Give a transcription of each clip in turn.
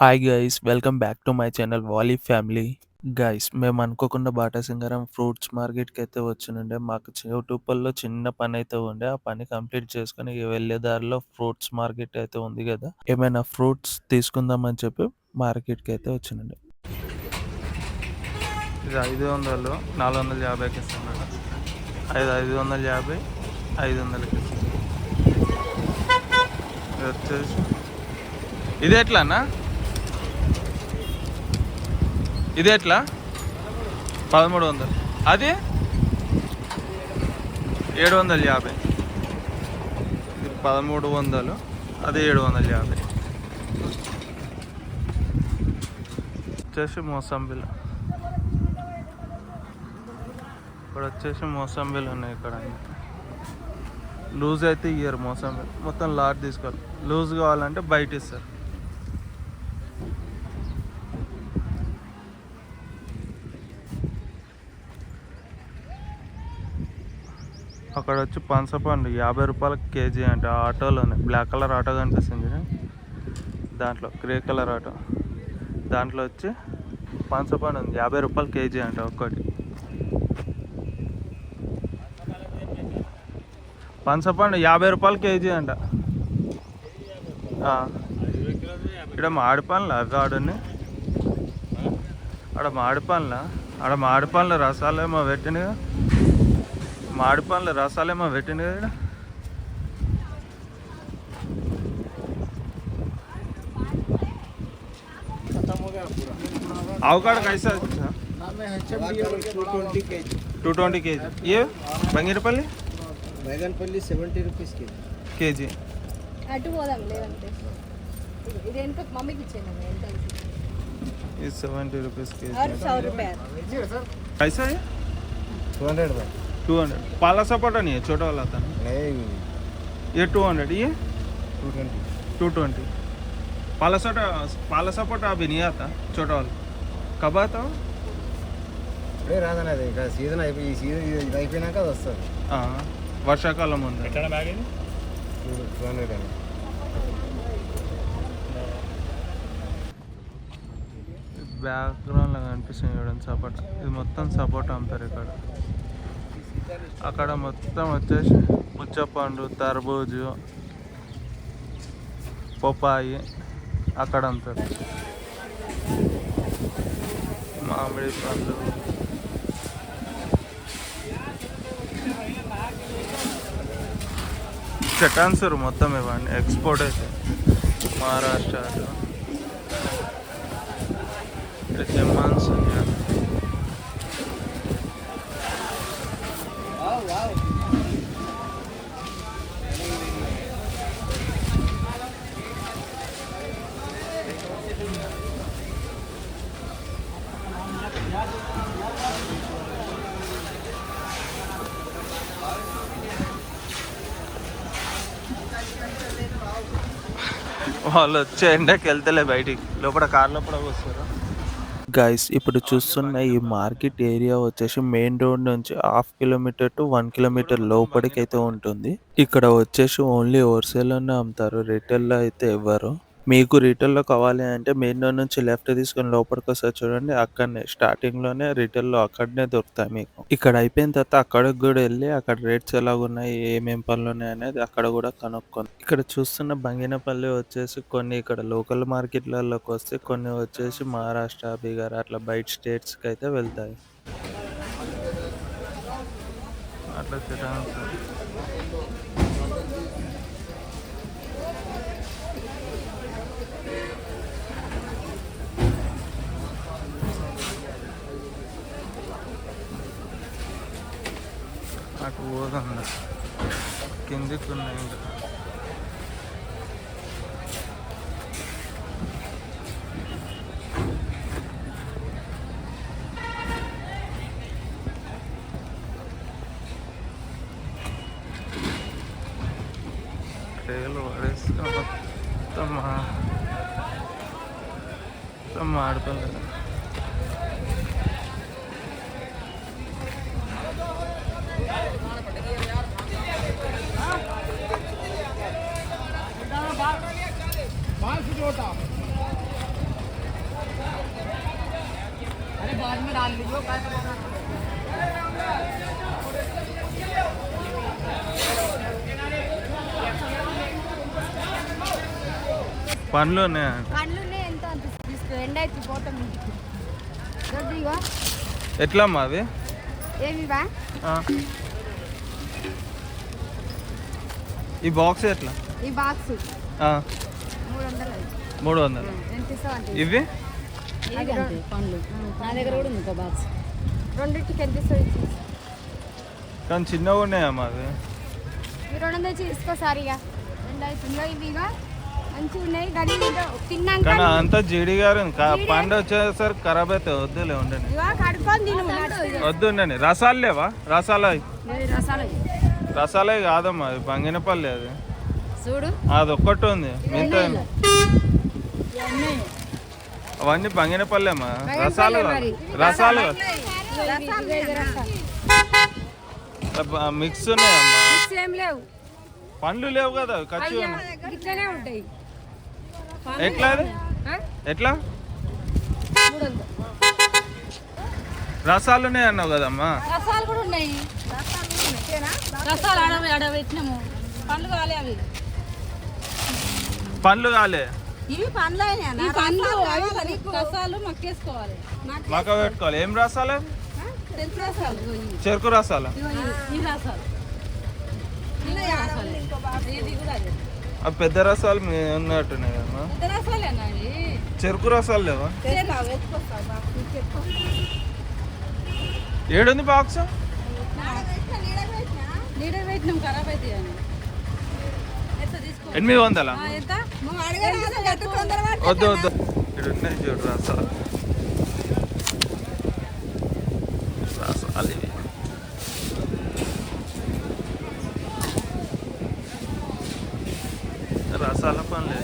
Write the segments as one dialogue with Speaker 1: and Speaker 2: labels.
Speaker 1: Hi guys welcome back to my channel వాలీ family. Guys మేము అనుకోకుండా బాటా సింగారం fruits మార్కెట్కి అయితే వచ్చినుండే. మాకు చౌటుప్పల్లో చిన్న పని అయితే ఉండే. ఆ పని కంప్లీట్ చేసుకొని ఇక వెళ్ళే దారిలో ఫ్రూట్స్ మార్కెట్ అయితే ఉంది కదా, ఏమైనా ఫ్రూట్స్ తీసుకుందామని చెప్పి మార్కెట్కి అయితే వచ్చినండి. ఇది 500 450కి ఇస్తున్నాడు. 550 500కి ఇస్తుంది. ఇది వచ్చేసి ఇది ఎట్లానా, ఇది ఎట్లా 1300, అది 750, ఇది 1300, అది 750. వచ్చేసి మోసంబిల్, ఇక్కడ వచ్చేసి మోసంబిల్ ఉన్నాయి. ఇక్కడ లూజ్ అయితే ఇయ్యరు, మోసంబిల్ మొత్తం లాట్ తీసుకోవాలి. లూజ్ కావాలంటే బయట ఇస్తారు. అక్కడ వచ్చి పనసపండు 50 రూపాయలకి కేజీ అంటే ఆటోలోనే. బ్లాక్ కలర్ ఆటో కనిపిస్తుంది, దాంట్లో గ్రే కలర్ ఆటో, దాంట్లో వచ్చి పనసపండు ఉంది 50 రూపాయలు కేజీ అంట ఒక్కటి. పనసపండు 50 రూపాయలు కేజీ అంట. ఇక్కడ మామిడిపండ్ల గాడుని, ఆడ మామిడిపండ్ల రసాలేమో పెట్టినగా, మామిడిపండ్ల రసాలేమో పెట్టినగా. ఇక్కడ అవకాడో कैसा अच्छा 220 केजी. ये బంగిరపల్లి
Speaker 2: बैगनपल्ली 70 रुपीस
Speaker 1: కేజీ.
Speaker 3: అటు పోదాం లేదంటే ఇది ఎంత మమ్మీకి ఇచ్చేయండి ఎంత
Speaker 1: ये 70 रुपीस केजी.
Speaker 3: और 100 रुपए
Speaker 1: कैसा है?
Speaker 2: 200 भाई
Speaker 1: 200. पाला सपोटा नहीं है, छोटा वाला था ना.
Speaker 2: नहीं
Speaker 1: ये 200, ये
Speaker 2: 220
Speaker 1: 220. पाला सपोटा अभी नहीं आता, छोटा वाला. कब आता हो?
Speaker 2: ఇప్పుడే రాదన్నది ఇంకా సీజన్ అయిపోయి, ఈ సీజన్ ఇది అయిపోయినాక అది వస్తుంది.
Speaker 1: వర్షాకాలం ఉంది.
Speaker 2: 200 అని
Speaker 1: బ్యాక్గ్రౌండ్లో కనిపిస్తుంది చూడండి సపోటా. ఇది మొత్తం సపోటా అమ్ముతారు ఇక్కడ. అక్కడ మొత్తం వచ్చేసి పుచ్చపండు, తర్బూజు, పొపాయి అక్కడ అమ్ముతారు. మామిడి పండ్లు, చటాన్సర్ మొత్తం ఇవ్వండి. ఎక్స్పోర్ట్ అయితే మహారాష్ట్ర, జమ్మాన్స్. వాళ్ళు వచ్చే ఎండకి వెళ్తలే బయటికి, లోపల కార్లో కూడా వస్తారు. గైస్ ఇప్పుడు చూస్తున్న ఈ మార్కెట్ ఏరియా వచ్చేసి మెయిన్ రోడ్ నుంచి 1/2 కిలోమీటర్ టు 1 కిలోమీటర్ లోపలికి అయితే ఉంటుంది. ఇక్కడ వచ్చేసి ఓన్లీ హోల్సేల్లోనే అమ్ముతారు, రిటైల్లో అయితే ఇవ్వరు. మీకు రిటైల్లో కావాలి అంటే మెయిన్ రోడ్ నుంచి లెఫ్ట్ తీసుకొని లోపలికి వస్తారు చూడండి, అక్కడనే స్టార్టింగ్లోనే రిటైల్లో అక్కడనే దొరుకుతాయి మీకు. ఇక్కడ అయిపోయిన తర్వాత అక్కడికి కూడా వెళ్ళి అక్కడ రేట్స్ ఎలాగున్నాయి, ఏమేం పనులు ఉన్నాయి అనేది అక్కడ కూడా కనుక్కొని. ఇక్కడ చూస్తున్న బంగినపల్లి వచ్చేసి కొన్ని ఇక్కడ లోకల్ మార్కెట్లలోకి వస్తే, కొన్ని వచ్చేసి మహారాష్ట్ర, బీహార్ అట్లా బయట స్టేట్స్కి అయితే వెళ్తాయి. అట్లా అటు పోదాం, కిందికి ఉన్నాయి ఇంకా. ట్రేలు పడేస్తే మొత్తం మాడిపోలేదు. పండ్లు ఉన్నాయా?
Speaker 3: పండ్లు ఎంత అంత తీసుకో, ఎండ అయితే పోతాం ఇంటికి. దొడ్డు ఇగో.
Speaker 1: ఎట్లమ్మా అవి?
Speaker 3: ఏమివా?
Speaker 1: ఆ. ఈ బాక్స్ ఎట్లా?
Speaker 3: ఈ బాక్స్
Speaker 1: ఆ.
Speaker 3: 300.
Speaker 1: 300.
Speaker 3: ఎంత ఇస్తావు అంటే?
Speaker 1: ఇవి
Speaker 3: పండ్లు నా దగ్గర కూడా ఉంది బాక్స్. రెండింటికి ఎంత ఇస్తావు?
Speaker 1: కానీ చిన్నగా ఉన్నాయమ్మా అవి.
Speaker 3: ఈ 200 ఇచ్చి తీసుకో సారిగా. ఎండ అవుతుందో ఇవి ఇక మంచిగా ఉన్నాయి కానీ తిన్నాక
Speaker 1: కానీ అంతా జీడి గారు పండు వచ్చేసరికి ఖరాబ్ అయితే వద్దులే ఉండండి. వద్దు ఉండండి. రసాలు లేవా? రసాలు రసాలే కాదమ్మా, అది బంగినపల్లి. అది
Speaker 3: చూడు,
Speaker 1: అది ఒక్కటి ఉంది. మిగతా అవన్నీ బంగినపల్లేమ్మా. రసాలు రసాలు మిక్స్ ఉన్నాయమ్మా. పండ్లు లేవు కదా, ఖర్చు
Speaker 3: ఉంటాయి.
Speaker 1: ఎట్లా అది? ఎట్లా రసాలు ఉన్నాయి అన్నావు కదమ్మా?
Speaker 3: రసాలు కూడా ఉన్నాయి. రసాలు ఆడబెట్టినాము. పండ్లు కాలే అవి.
Speaker 1: పండ్లు కాలే
Speaker 3: ఇవి పండ్లు రసాలు మక్కేసుకోవాలి.
Speaker 1: మక్క పెట్టుకోవాలి. ఏం రసాలు?
Speaker 3: చెరుకు రసాలు.
Speaker 1: చెరుకు రసాలు.
Speaker 3: ఈ రసాలు ఇది కూడా అదే.
Speaker 1: అవి పెద్ద రసాలు ఉన్నట్టున్నాయి కదమ్మా.
Speaker 3: పెద్ద రసాలేనా అవి?
Speaker 1: చెరుకు రసాలు లేవా? ఏడుంది బాక్స్?
Speaker 3: నీడ పెట్టినాం, ఖరాబ్ అయితే
Speaker 1: 800. వద్దు వద్దు, ఇక్కడ ఉన్నాయి చూడు రసాలు. రసాలు ఇవి. రసాల పనులే.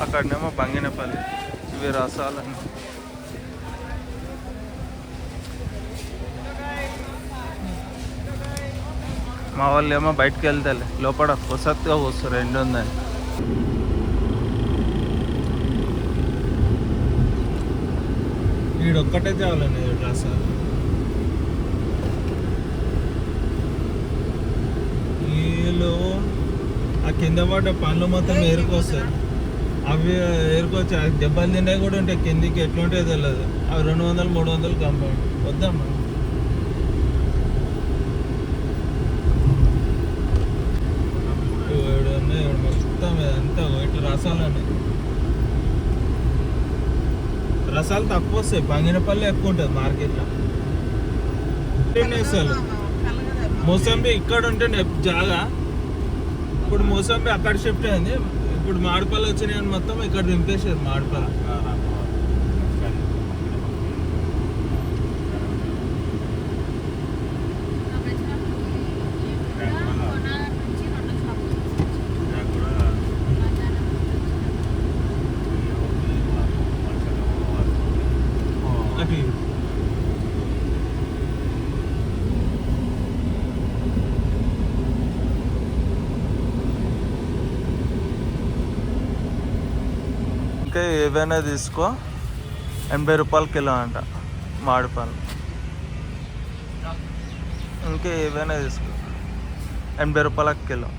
Speaker 1: అక్కడనేమో బంగినపల్లి. ఇవి రసాలని. మా వాళ్ళు ఏమో బయటకు వెళ్తాలే, లోపల కొసత్తుగా వస్తారు. 2 ఉందని. వీడొక్కటే తేవాలండి రసాలు. వీళ్ళు ఆ కింద పడ్డ పండ్లు మొత్తం ఏరుకొస్తాయి. అవి ఏరుకొచ్చి దెబ్బలు తిన్నాయి కూడా ఉంటాయి. కిందికి ఎట్లుంటాయో తెలియదు. అవి 200, 300 కంపౌండ్. వద్దమ్మా. మొత్తం అంతా ఇటు రసాలు ఉన్నాయి. రసాలు తక్కువ వస్తాయి. బంగినపల్లి ఎక్కువ ఉంటుంది మార్కెట్లో. అసలు మోసంబి ఇక్కడ ఉంటే జాగా. ఇప్పుడు మోసంబి అక్కడ షిఫ్ట్ అయింది. ఇప్పుడు మాడిపల్లి వచ్చినాయి మొత్తం ఇక్కడ దింపేశారు. మాడిపల్లి అటు. ఇంకా ఏవైనా తీసుకో. 80 రూపాయలు కిలో అంట మామిడిపళ్ళు. ఇంకా ఏవైనా తీసుకో. 80 రూపాయలకు కిలో.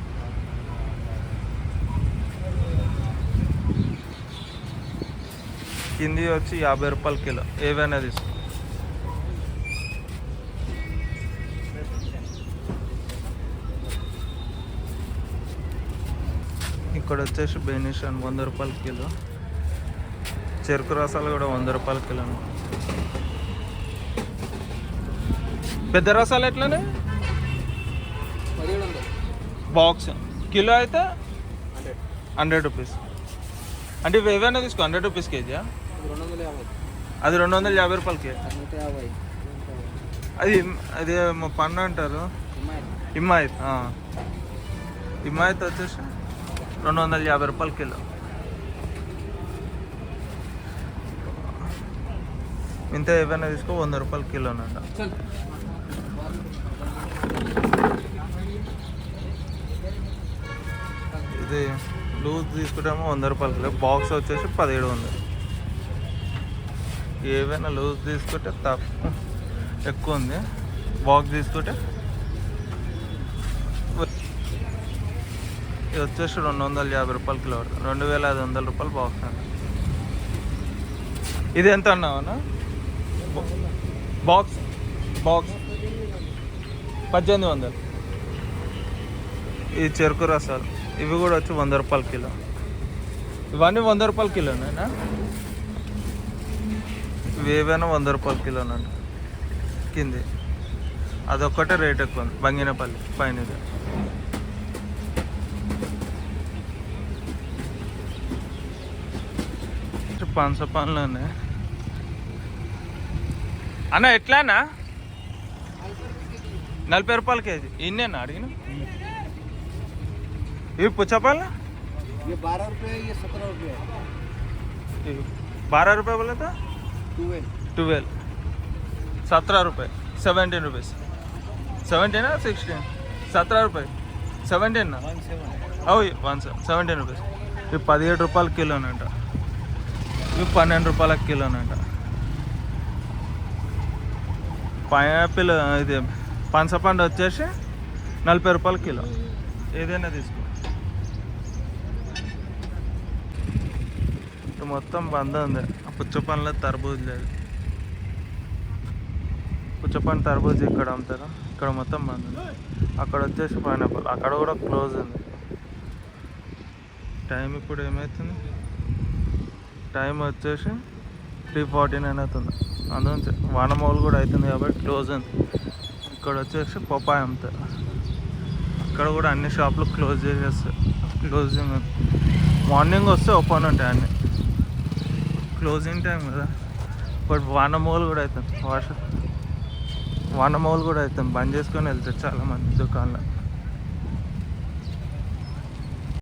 Speaker 1: కింది వచ్చి 50 రూపాయల కిలో. ఏవైనా తీసుకో. ఇక్కడ వచ్చేసి బెనిషన్ 100 రూపాయల కిలో. చెరుకు రసాలు కూడా 100 రూపాయల కిలో. పెద్ద రసాలు ఎట్లనే? బాక్స్ కిలో అయితే 100 రూపీస్. అంటే ఇవి ఏవైనా తీసుకో. 100 రూపీస్ కేజీ. అది 250 రూపాయలకి. అది అది పండు అంటారు. హిమాయత్. హిమాయత్ వచ్చేసి 250 రూపాయల కిలో. ఇంత ఏవైనా తీసుకో 100 రూపాయల కిలోనంట. ఇది లూజ్ తీసుకుంటామో 100 రూపాయల కిలో. బాక్స్ వచ్చేసి 1700. ఏవైనా లూజ్ తీసుకుంటే తక్కువ ఎక్కువ ఉంది, బాక్స్ తీసుకుంటే ఇది వచ్చేసి 250 రూపాయలు కిలో పడుతుంది, 2500 రూపాయలు బాక్స్ అండి. ఇది ఎంత అన్నావన్నా బాక్స్? బాక్స్ 1800. ఈ చెరుకు రసాలు ఇవి కూడా వచ్చి 100 రూపాయలు కిలో. ఇవన్నీ 100 రూపాయలు కిలోనేనా? ఇవి ఏవైనా 100 రూపాయలు కిలోనండి. కింది అదొక్కటే రేట్ ఎక్కువ ఉంది, బంగినపల్లి పైన. ఇది పనసపండ్లోనే అన్న ఎట్లానా 40 రూపాయలు కేజీ. ఇన్నేనా అడిగిన? ఇవి పుచ్చపండ్లు
Speaker 2: ये 12 रुपये, ये 17 रुपये,
Speaker 1: 12 रुपये बोले तो
Speaker 2: 12
Speaker 1: 17 रुपये, 17 रुपीस. 17 ना 16? 17 रुपये, 17 ना? 17 రూపీస్. ఇవి 17 రూపాయల కిలోనంట, ఇవి 12 రూపాయల కిలోనంట. పైనాపిల్ ఇది పనసపండు వచ్చేసి 40 రూపాయల కిలో. ఏదైనా తీసుకో. మొత్తం బంద్ ఉంది. పుచ్చపండ్ల తర్బూజ్ లేదు. పుచ్చపండు తర్బూజ్ ఇక్కడ అమ్ముతారు, ఇక్కడ మొత్తం బంద్ ఉంది. అక్కడ వచ్చేసి పైనాపిల్, అక్కడ కూడా క్లోజ్ ఉంది. టైం ఇప్పుడు ఏమవుతుంది? టైం వచ్చేసి 3:49 అవుతుంది. అందులో వానమూలు కూడా అవుతుంది కాబట్టి క్లోజ్ ఉంది. ఇక్కడ వచ్చేసి పప్పాయ అమ్ముతారు, అక్కడ కూడా అన్ని షాపులు క్లోజ్ చేసేస్తారు. క్లోజింగ్ ఉంది. మార్నింగ్ వస్తే ఓపెన్ ఉంటాయి అన్నీ, క్లోజింగ్ టైం కదా. బట్ వానమూలు కూడా అవుతుంది, వానమూలు కూడా అవుతుంది, బంద్ చేసుకొని వెళ్తారు చాలామంది దుకాణంలో.